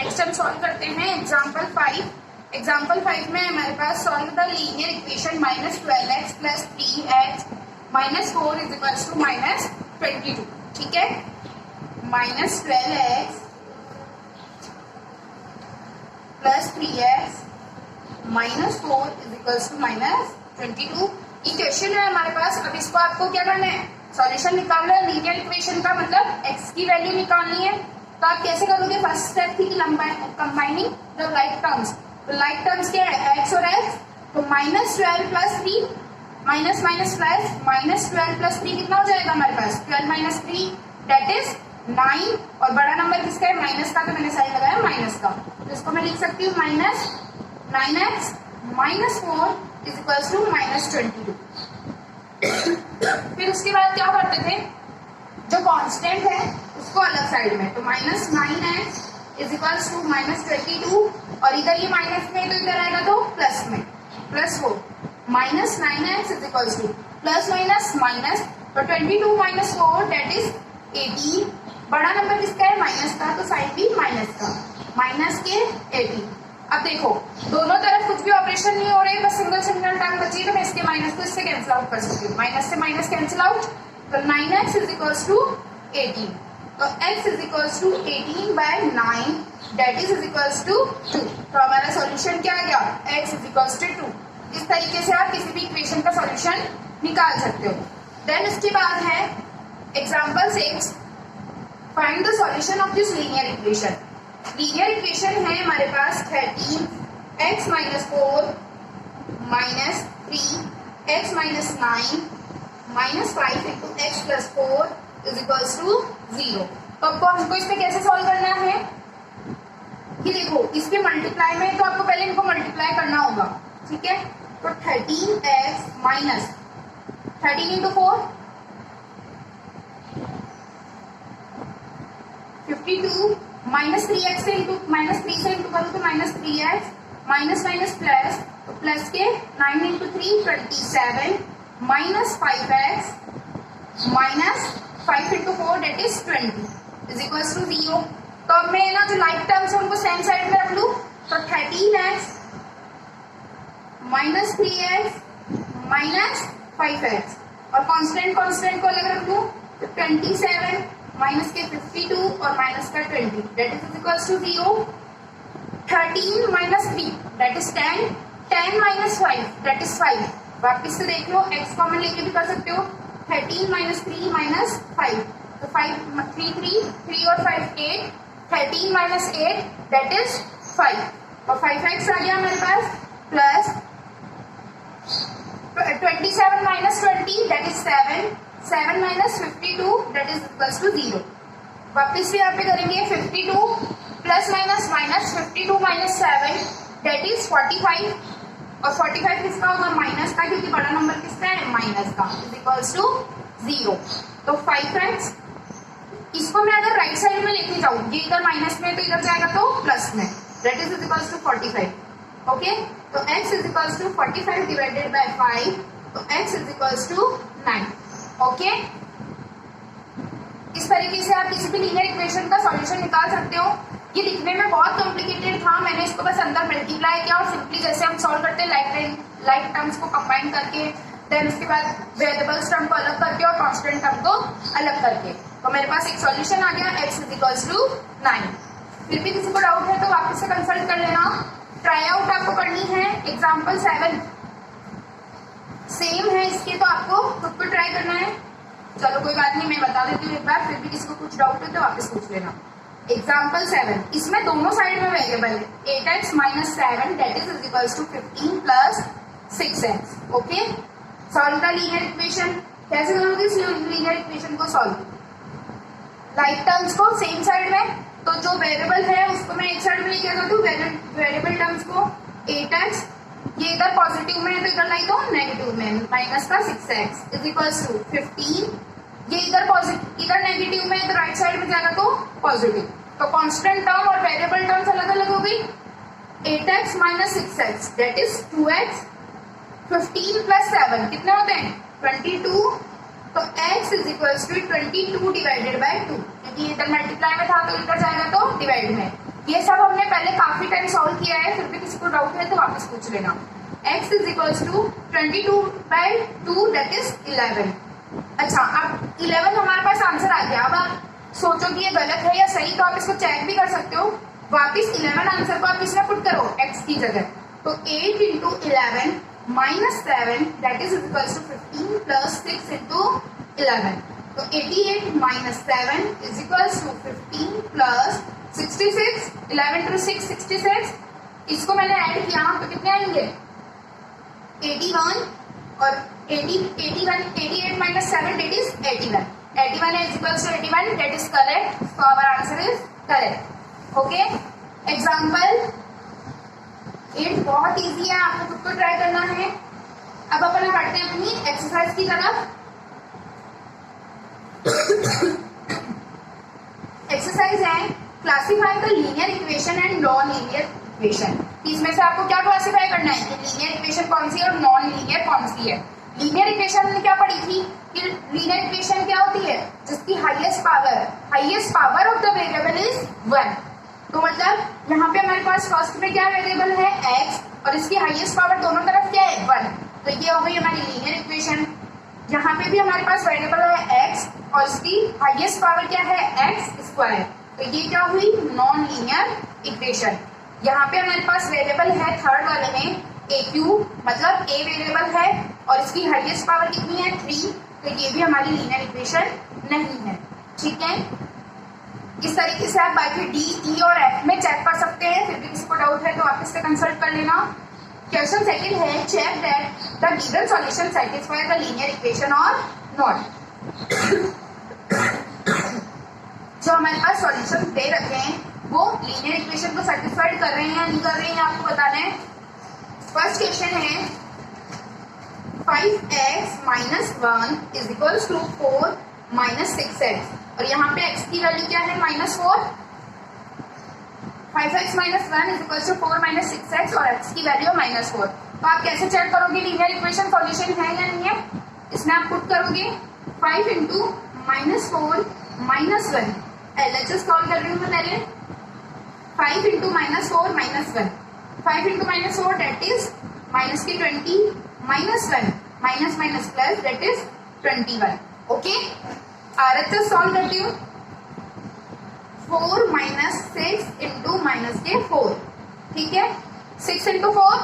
Next हम solve करते हैं एग्जाम्पल 5। एग्जाम्पल 5 में हमारे पास solve the linear equation -12x + 3x - 4 = -22। ठीक है, -12x + 3x -4 = -22। ये क्वेश्चन है हमारे पास। अब इसको आपको क्या करना है, सॉल्यूशन निकालना है। लीनियर इक्वेशन का मतलब x की वैल्यू निकालनी है। तो आप कैसे करोगे, फर्स्ट स्टेप थी कंबाइनिंग द लाइक टर्म्स। तो लाइक टर्म्स क्या है, x और x। तो -12 + 3 माइनस माइनस प्लस -12 + 3 कितना हो जाएगा हमारे पास, 12 - 3 दैट इज 9। और बड़ा नंबर किसका है, माइनस का, तो मैंने साइन लगाया माइनस का। तो इसको मैं लिख सकती हूँ -9x - 4 = -22। फिर उसके बाद क्या करते थे, जो कांस्टेंट है उसको अलग साइड में, तो -9x = -22। और इधर ये माइनस में, तो इधर आएगा तो प्लस में, +4 -9x = प्लस माइनस माइनस, तो 22 - 4 दैट इज 18। बड़ा नंबर किसका है, माइनस का, तो साइन भी माइनस का, माइनस के 18। अब देखो दोनों तरफ कुछ भी ऑपरेशन नहीं हो रहे, बस सिंगल टर्म बची, तो मैं इसके माइनस को इससे कैंसिल आउट कर सकती हूँ। माइनस से माइनस कैंसिल आउट, तो 9x = 18। तो x = 18/9 दैट इज = 2। तो हमारा सॉल्यूशन क्या आ गया, x = 2। इस तरीके से आप किसी भी इक्वेशन का सॉल्यूशन निकाल सकते हो। देन उसके बाद है example 6, find the solution of this linear equation. Linear equation है हमारे पास 13x - 4 - 3x - 9 - 5 × x + 4 = 0। तो आपको हमको इसमें कैसे सॉल्व करना है, ये देखो इसके मल्टीप्लाई में, तो आपको पहले इनको मल्टीप्लाई करना होगा। ठीक है, तो 13x - 13 × 4 52 -3x से इंटू -3 से इंटू करूँ तो -3x माइनस माइनस प्लस, तो प्लस के 9 × 3 27 -5x -5 × 4 दैट इज 20 = 0। तो अब मैं ना जो लाइक टर्म्स है उनको सेम साइड में रख लूँ, तो 13x -3x -5x, और कांस्टेंट को अलग रख लूँ, तो 27 माइनस के 52 और माइनस का 20 that is = 0। 13 - 3 that is 10 10 - 5 that is 5। वापिस से देख लो, x कॉमन लेके भी कर सकते हो। 13 - 3 - 5, तो 5 3 और 5 8, 13 - 8 दैट इज 5, और 5x आ गया हमारे पास, plus 27 - 20 that is 7 7 - 52 that is = 0। वापिस से यहाँ पे करेंगे 52 plus minus minus 52 - 7 that is 45, और 45 किसका होगा, माइनस का, क्योंकि बड़ा नंबर किसका है, माइनस का, = 0। तो 5x, इसको मैं अगर राइट साइड में लेके जाऊँ, ये इधर माइनस में तो इधर जाएगा तो प्लस में, दैट इज = 45। ओके, तो x = 45 डिवाइडेड बाय 5, तो x = 9। ओके, इस तरीके से आप किसी भी लीनियर इक्वेशन का सॉल्यूशन निकाल सकते हो। ये दिखने में बहुत कॉम्प्लिकेटेड था, मैंने इसको बस अंदर मल्टीप्लाई किया, और सिंपली जैसे हम सॉल्व करते हैं लाइक टर्म्स को कंबाइन करके, देन उसके बाद वेरिएबल्स टर्म को अलग करके और कांस्टेंट टर्म को अलग करके, तो मेरे पास एक सॉल्यूशन आ गया, x = 9। फिर भी किसी को डाउट है तो वापस से कंसल्ट कर लेना। ट्राई आउट आपको करनी है एग्जाम्पल 7, सेम है इसके, तो आपको खुद को ट्राई करना है। चलो कोई बात नहीं, मैं बता देती हूँ एक बार, फिर भी किसी को कुछ डाउट है तो वापस पूछ लेना। एग्जाम्पल 7, इसमें दोनों साइड में वेरिएबल है, 8x - 7 that is = 15 + 6x। Okay, solve the linear equation. कैसे करोगे इस लीनियर इक्वेशन को सॉल्व, लाइक टर्म्स को सेम साइड में, तो जो वेरिएबल है उसको मैं एक साइड में लेके जाती हूँ, वेरिएबल टर्म्स को 8x, ये इधर पॉजिटिव में है तो इधर लाई दो नेगेटिव में, माइनस का 6x = 15, ये इधर पॉजिटिव, इधर नेगेटिव में है तो राइट साइड में जाएगा तो पॉजिटिव। तो कांस्टेंट टर्म और वेरिएबल टर्म्स अलग अलग हो गई, 8x - 6x that is 2x, 15 + 7 कितने होते हैं, 22, तो x = 22 डिवाइडेड बाय 2, क्योंकि इधर मल्टीप्लाई में था तो इधर जाएगा तो डिवाइड में, ये सब हमने पहले काफी टाइम सॉल्व किया है, फिर भी किसी को डाउट है तो वापस पूछ लेना। x is equals to 22/2 that is 11। अच्छा, अब 11 हमारे पास आंसर आ गया। अब आप सोचो कि ये गलत है या सही, तो आप इसको चेक भी कर सकते हो। वापिस 11 आंसर को आप इसमें पुट करो x की जगह, तो 8 into 11 minus 7 that is equals to 15 plus 6 into 11, तो 88 minus 7 is equals to 15 plus 66, 11 to 6 66, इसको मैंने ऐड किया तो कितने आएंगे 81 और 88 minus 7 that is 81, 81 is equals to 81 that is correct, so our answer is correct। okay, example 8 बहुत easy है, आपको खुद को ट्राई करना है। अब अपन बढ़ते हैं अपनी एक्सरसाइज की तरफ। एक्सरसाइज है classify the linear equation and non linear equation. इसमें से आपको क्या क्लासिफाई करना है कि लीनियर इक्वेशन कौन सी है और नॉन लीनियर कौन सी है। लीनियर इक्वेशन हमने क्या पढ़ी थी कि लीनियर इक्वेशन क्या होती है, जिसकी highest power of the variable is 1। तो मतलब यहाँ पे हमारे पास फर्स्ट में क्या वेरिएबल है x और इसकी हाईएस्ट पावर दोनों तरफ क्या है 1, तो ये हो गई हमारी लीनियर इक्वेशन। यहाँ पे भी हमारे पास वेरिएबल है x और इसकी हाईएस्ट पावर क्या है x², तो ये क्या हुई नॉन लीनियर इक्वेशन। यहाँ पे हमारे पास वेरिएबल है थर्ड वाले में aq, मतलब a वेरिएबल है और इसकी हाईएस्ट पावर कितनी है 3, तो ये भी हमारी लीनियर इक्वेशन नहीं है। ठीक है, इस तरीके से आप बाकी डी, ई और एफ में चेक कर सकते हैं। फिर भी किसी को डाउट है तो आप इससे कंसल्ट कर लेना। क्वेश्चन सेकंड है check that the given solution satisfy the linear equation और नॉट। जो हमारे पास सॉल्यूशन दे रखे हैं वो लीनियर इक्वेशन को सेटिस्फाइड कर रहे हैं या नहीं कर रहे हैं, आपको बताना है। फर्स्ट क्वेश्चन है 5x minus 1 is equals to 4 minus 6x, और यहाँ पे x की वैल्यू क्या है -4। 5x minus 1 is equals to 4 minus 6x और x की वैल्यू -4। तो आप कैसे चेक करोगे लीनियर इक्वेशन सॉल्यूशन है या नहीं है। इसमें आप पुट करोगे 5 इंटू -4 -1, LHS सॉल्व कर रही हूँ मैं पहले। 5 into -4 -1, 5 into -4 that is minus की 20 -1 minus minus plus that is 21। Okay, RHS solve करती हूँ। 4 माइनस 6 इंटू माइनस के 4, ठीक है। 6 इंटू 4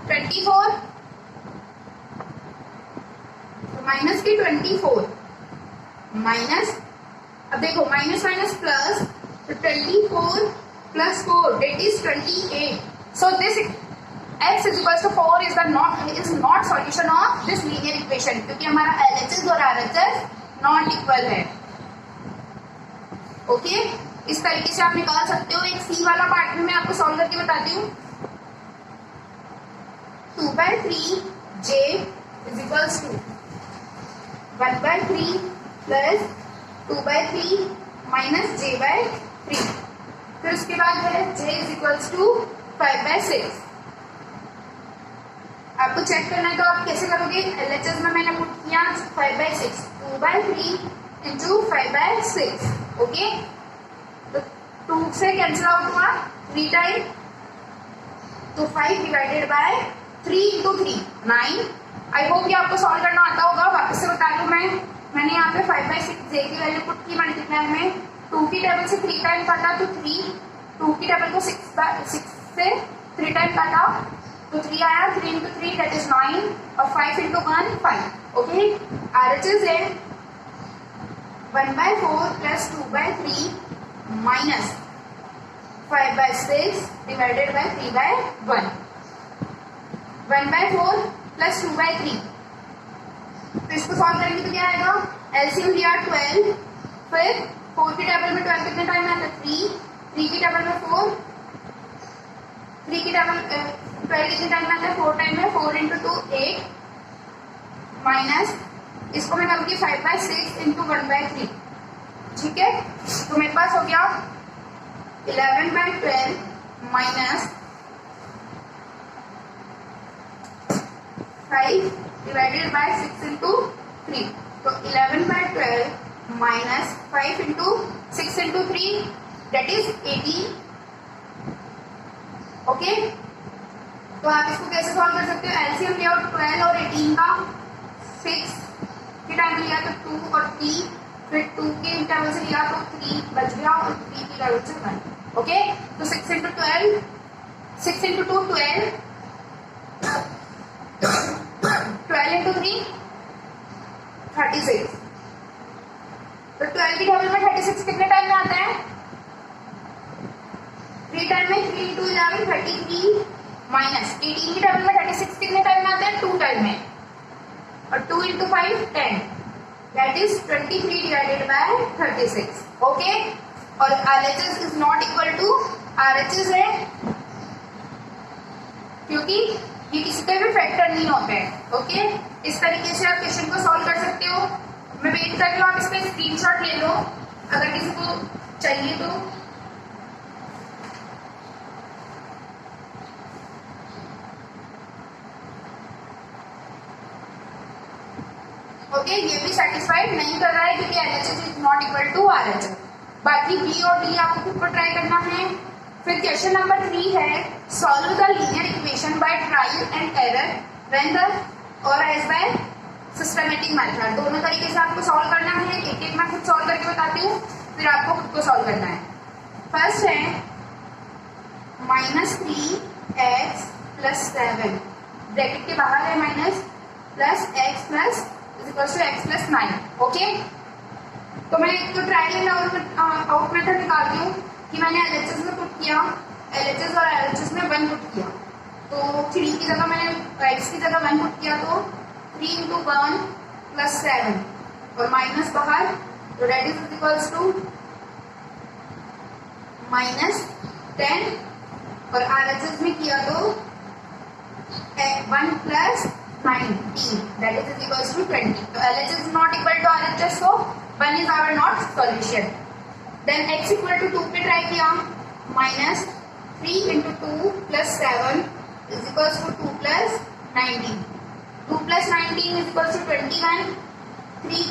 24, तो माइनस की 24 माइनस, अब देखो माइनस माइनस प्लस, तो 24 plus 4 that is 28। So this x is equals to 4 is not solution of this linear equation, क्योंकि हमारा LHS और RHS नॉट इक्वल है। ओके, इस तरीके से आप निकाल सकते हो। एक C वाला पार्ट में मैं आपको सॉल्व करके बताती हूँ। 2/3 j is equals to 1/3 plus 2/3 minus j/3। फिर उसके बाद है j is equals to 5/6। आपको चेक करना है तो आप कैसे करोगे, LHS में मैंने पुट किया 5/6, 2/3 इंटू 5/6। ओके, तो 2 से कैंसिल आउट हुआ 3 टाइम, तो 5 divided by 3 into 3 9। I hope ये आपको सॉल्व करना आता होगा। वापस से बता दूं मैंने यहाँ पे 5/6 जे की वैल्यू पुट की मल्टीप्लाई में। 2 की टेबल से 3 टाइम काटा तो 3, 2 की टेबल को 6 से 3 टाइम काटा तो 3 आया, 3 इंटू 3 दैट इज 9 और 5 इंटू 1 5। ओके, RHS है 1/4 plus 2/3 minus 5/6 divided by 3/1। 1/4 plus 2/3, तो इसको सॉल्व करेंगे तो क्या आएगा, एलसीएम लिया 12, फिर 4 की टेबल में 12 कितने टाइम आता है 3 की टेबल में 4, 3 की टेबल 12 कितने टाइम में आता है 4 टाइम में, 4 इंटू 2 8 माइनस, इसको मैं करूँगी 5/6 इंटू 1/3। ठीक है, तो मेरे पास हो गया 11/12 माइनस 5 डिवाइडेड बाय 6 इंटू 3, तो 11/12 minus 5 into 6 into 3 that is 18। Okay, तो आप इसको कैसे सॉल्व कर सकते हो? एलसीएम लिया 12 और 18 का, 6 के टाइम लिया तो 2 और 3, फिर 2 के इंटरवल से लिया तो 3 बच गया और 3 के इंटरवल से 1। ओके, तो 6 into 12, 6 into 2 12, 12 into 3 36। तो 12 की टेबल में 36 कितने टाइम में आता है? 3 टाइम में। 3 into 11 33 माइनस 18 की टेबल में 36 कितने टाइम में आता है? 2 टाइम में। और 2 into 5 10, that is 23 divided by 36। Okay, और RHS is not equal to RHS है, क्योंकि ये किसी का भी फैक्टर नहीं होता है। ओके, इस तरीके से आप क्वेश्चन को सॉल्व कर सकते हो। मैं वेट कर रही हूँ, आप इसका स्क्रीनशॉट ले लो अगर किसी को चाहिए तो। ओके, ये भी सेटिस्फाइड नहीं कर रहा है क्योंकि LHS is not equal to RHS। बाकी बी और डी आपको खुद को ट्राई करना है। फिर क्वेश्चन नंबर 3 है, solve the linear equation by trial and error when the और एज बाय सिस्टमेटिक मेथड। दोनों तरीके से आपको सॉल्व करना है। एक एक मैं खुद सॉल्व करके बताती हूँ, फिर आपको खुद को सॉल्व करना है। फर्स्ट है -3x + 7, ब्रैकेट के बाहर है minus, plus x plus x + 9। Okay, तो मैं एक तो ट्रायल एंड आउट मेथड निकालती हूँ कि मैंने LHS में पुट किया, LHS और LHS में 1 पुट किया, तो 3 की जगह मैंने x की जगह 1 पुट किया, तो 3 into 1 + 7 और माइनस बाहर, तो दैट इज इक्वल्स टू -10। और RHS में किया तो 1 + 19, दैट इज इक्वल्स टू 20। तो LHS is not equal to RHS, so 1 is our not solution. Then x equal to 2 पे ट्राई किया, -3 into 2 + 7 is equals to 2 + 19. 2 + 19 is equals to 21. 3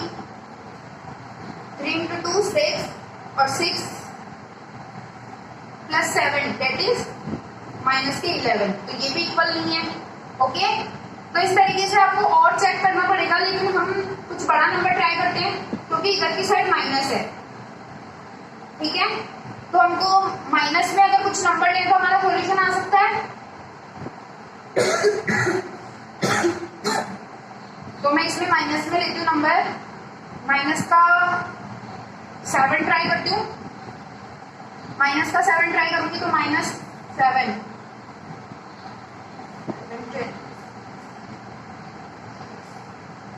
into 2 6 और 6 + 7 that is -11। तो ये भी इक्वल नहीं है। Okay, तो इस तरीके से आपको और चेक करना पड़ेगा, लेकिन हम कुछ बड़ा नंबर ट्राई करते हैं क्योंकि इधर की साइड माइनस है। ठीक है, तो हमको माइनस में अगर कुछ नंबर ले तो हमारा सॉल्यूशन आ सकता है। तो मैं इसमें माइनस में लेती हूँ नंबर, माइनस का 7 ट्राई करती हूँ। माइनस का 7 ट्राई करूंगी तो -7,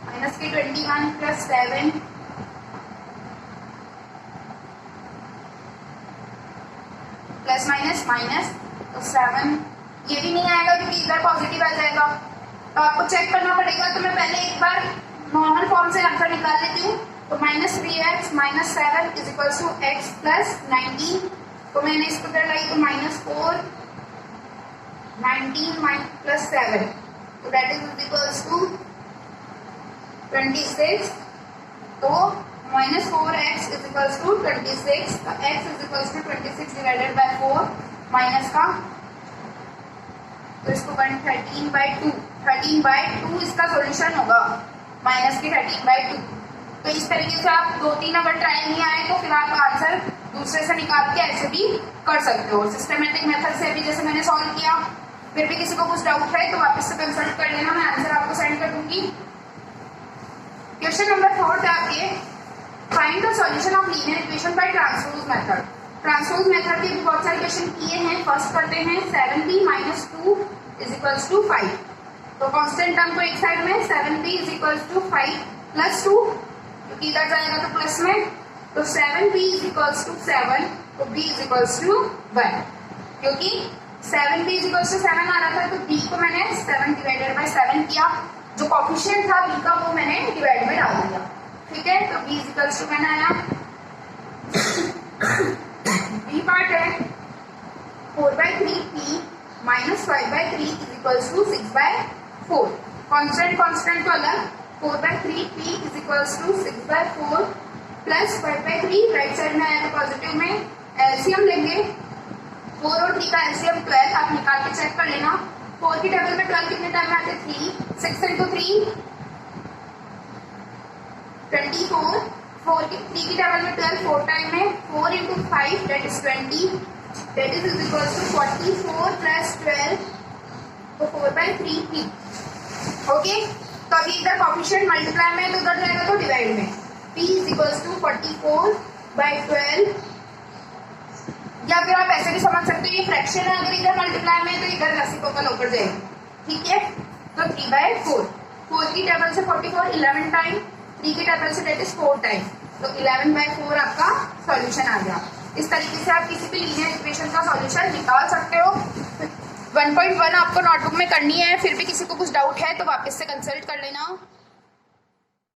माइनस के 21 + 7 प्लस माइनस माइनस, तो 7 ये भी नहीं आएगा क्योंकि इधर पॉजिटिव आ जाएगा। तो आपको चेक करना पड़ेगा। तो मैं पहले एक बार नॉर्मल फॉर्म से आंसर निकाल लेती हूँ। तो -3x - 7 is equal to x + 19। तो मैंने इसको इधर लाई तो -4 19 + 7, तो दैट इज इक्वल टू 26। तो -4x इज इक्वल टू 26, तो x is equal to 26 divided by 4 minus का, तो इसको 13/2, 13/2 इसका सॉल्यूशन होगा, माइनस के 13/2। तो इस तरीके से आप 2-3 अगर ट्राई नहीं आए तो फिर आप आंसर दूसरे से निकाल के ऐसे भी कर सकते हो, सिस्टमेटिक मेथड से भी जैसे मैंने सॉल्व किया। फिर भी किसी को कुछ डाउट है तो वापस से कंसल्ट कर लेना, मैं आंसर आपको सेंड कर दूंगी। क्वेश्चन नंबर 4 था आपके, find the solution of linear equation by transpose method. Transpose method के भी बहुत सारे क्वेश्चन किए हैं। फर्स्ट करते हैं 7b - 2 इज इक्वल्स टू 5। तो कांस्टेंट टर्म को एक साइड में, 7b इज इक्वल्स टू 5 + 2, क्योंकि इधर जाएगा तो प्लस में, तो 7b इज इक्वल्स टू 7, तो b इज इक्वल्स टू 1। क्योंकि 7b इज इक्वल्स टू 7 आ रहा था तो b को मैंने 7 डिवाइडेड बाय 7 किया, जो कोएफिशिएंट था b का वो मैंने डिवाइड में डाल दिया। ठीक है, तो b इज इक्वल्स टू मैंने आया। b पार्ट है 4/3p - 5/3 is equals to 6/4। Constant तो अलग, 4/3p is equals to 6/4 plus 5/3 right side में आएगा पॉजिटिव में, एलसीएम लेंगे, 4 और 3 का एलसीएम 12, आप निकाल के चेक कर लेना। 4 की टेबल में 12 कितने टाइम में आते हैं? 3, 6 into 3 24, 3 की टेबल में 12 4 टाइम में, 4 into 5 that is 20, that is equals to 44 plus 12, तो 4/3 p। ओके, तो अभी इधर कोफिशिएंट मल्टीप्लाई में तो उधर जाएगा तो डिवाइड में, p is equals to 44/12, या फिर आप ऐसे भी समझ सकते हो ये फ्रैक्शन है, अगर इधर मल्टीप्लाई में तो इधर रेसिप्रोकल होकर जाएगी, ठीक है। तो 3/4, 4 की टेबल से 44 11 टाइम, 3 की टेबल से डेट इज 4 टाइम, तो 11/4 आपका सॉल्यूशन आ गया। इस तरीके से आप किसी भी लीनियर इक्वेशन का सॉल्यूशन निकाल सकते हो। 1.1 आपको नोटबुक में करनी है, फिर भी किसी को कुछ डाउट है तो वापस से कंसल्ट कर लेना।